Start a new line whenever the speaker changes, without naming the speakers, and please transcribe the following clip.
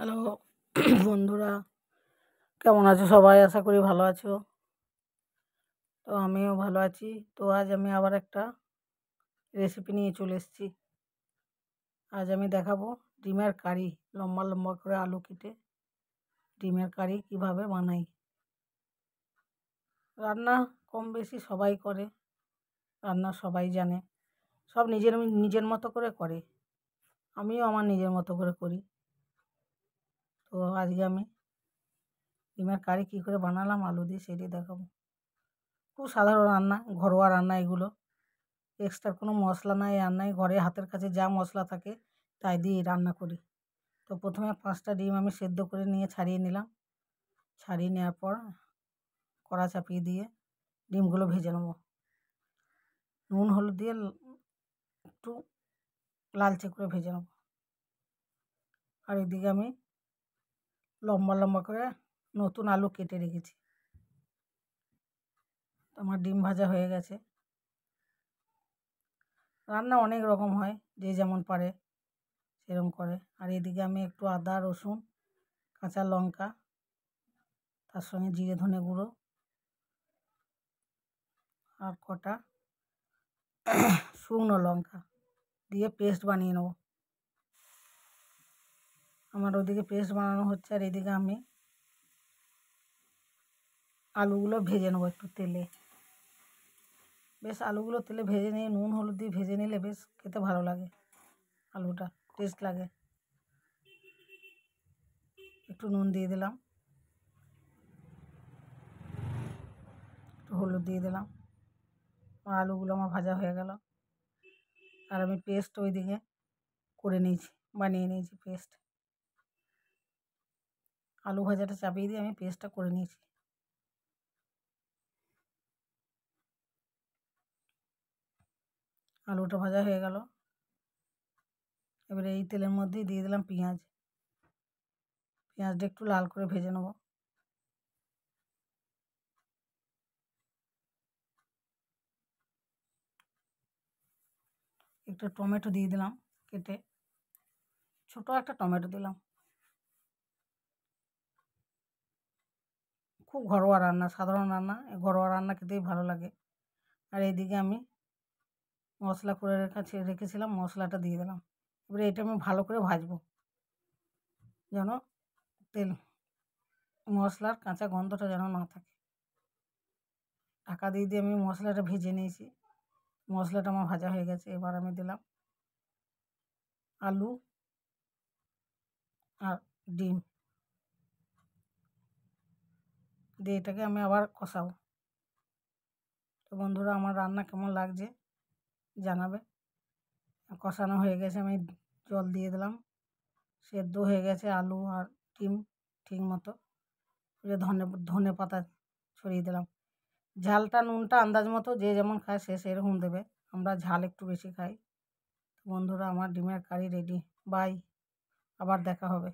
Hello বন্ধুরা, কেমন আছো সবাই? আশা করি ভালো আছো। তো আমিও ভালো আছি। তো আজ আমি আবার একটা রেসিপি নিয়ে চলে এসেছি। আজ আমি দেখাবো ডিমের কারি। লম্বা লম্বা করে আলু কেটে ডিমের কারি কিভাবে বানাই। রান্না কম বেশি সবাই করে, রান্না সবাই জানে, সব নিজের নিজের মতো করে করে। আমিও আমার নিজের মতো করে করি। তো আজকে আমি ডিমের কারি কী করে বানালাম আলু দিয়ে সেটাই দেখাবো। খুব সাধারণ রান্না, ঘরোয়া রান্না এগুলো। এক্সট্রা কোনো মশলা নাই, আর নাই, ঘরে হাতের কাছে যা মশলা থাকে তাই দিয়ে রান্না করি। তো প্রথমে 5টা ডিম আমি সেদ্ধ করে নিয়ে ছাড়িয়ে নিলাম। ছাড়িয়ে নেওয়ার পর কড়া চাপিয়ে দিয়ে ডিমগুলো ভেজে নেব। নুন হলুদ দিয়ে একটু লালচে করে ভেজে নেব। আর এদিকে আমি লম্বা লম্বা করে নতুন আলু কেটে রেখেছি। আমার ডিম ভাজা হয়ে গেছে। রান্না অনেক রকম হয়, যে যেমন পারে সেরকম করে। আর এদিকে আমি একটু আদা, রসুন, কাঁচা লঙ্কা, তার সঙ্গে জিরে ধনে গুঁড়ো আর কটা শুকনো লঙ্কা দিয়ে পেস্ট বানিয়ে নেব। আমার ওদিকে পেস্ট বানানো হচ্ছে, আর এদিকে আমি আলুগুলো ভেজে নেবো একটু তেলে। বেশ আলুগুলো তেলে ভেজে নিয়ে নুন হলুদ দিয়ে ভেজে নিলে বেশ খেতে ভালো লাগে, আলুটা টেস্ট লাগে। একটু নুন দিয়ে দিলাম, একটু হলুদ দিয়ে দিলাম। আমার আলুগুলো আমার ভাজা হয়ে গেল। আর আমি পেস্ট ওইদিকে করে নিয়েছি, বানিয়ে নিয়েছি পেস্ট। আলু ভাজাটা চাপিয়ে দিয়ে আমি পেস্টটা করে নিয়েছি। আলুটা ভাজা হয়ে গেল। এবারে এই তেলের মধ্যেই দিয়ে দিলাম পেঁয়াজ। পেঁয়াজটা একটু লাল করে ভেজে নেব। একটু টমেটো দিয়ে দিলাম কেটে, ছোটো একটা টমেটো দিলাম। খুব ঘরোয়া রান্না, সাধারণ রান্না, ঘরোয়া রান্না খেতেই ভালো লাগে। আর এইদিকে আমি মশলা করে রেখেছিলাম, মশলাটা দিয়ে দিলাম। এবারে এটা আমি ভালো করে ভাজবো, যেন তেল মশলার কাঁচা গন্ধটা যেন না থাকে। ঢাকা দিয়ে দিয়ে আমি মশলাটা ভেজে নিয়েছি। মশলাটা আমার ভাজা হয়ে গেছে। এবার আমি দিলাম আলু আর ডিম দিয়ে এটাকে আমি আবার কষাবো। তো বন্ধুরা, আমার রান্না কেমন লাগছে জানাবে। কষানো হয়ে গেছে, আমি জল দিয়ে দিলাম। সেদ্ধ হয়ে গেছে আলু আর ডিম ঠিক মতো। ধনে পাতা ছড়িয়ে দিলাম। ঝালটা নুনটা আন্দাজ মতো, যে যেমন খায় সে সেরকম দেবে। আমরা ঝাল একটু বেশি খাই। বন্ধুরা, আমার ডিমের কারি রেডি। বাই, আবার দেখা হবে।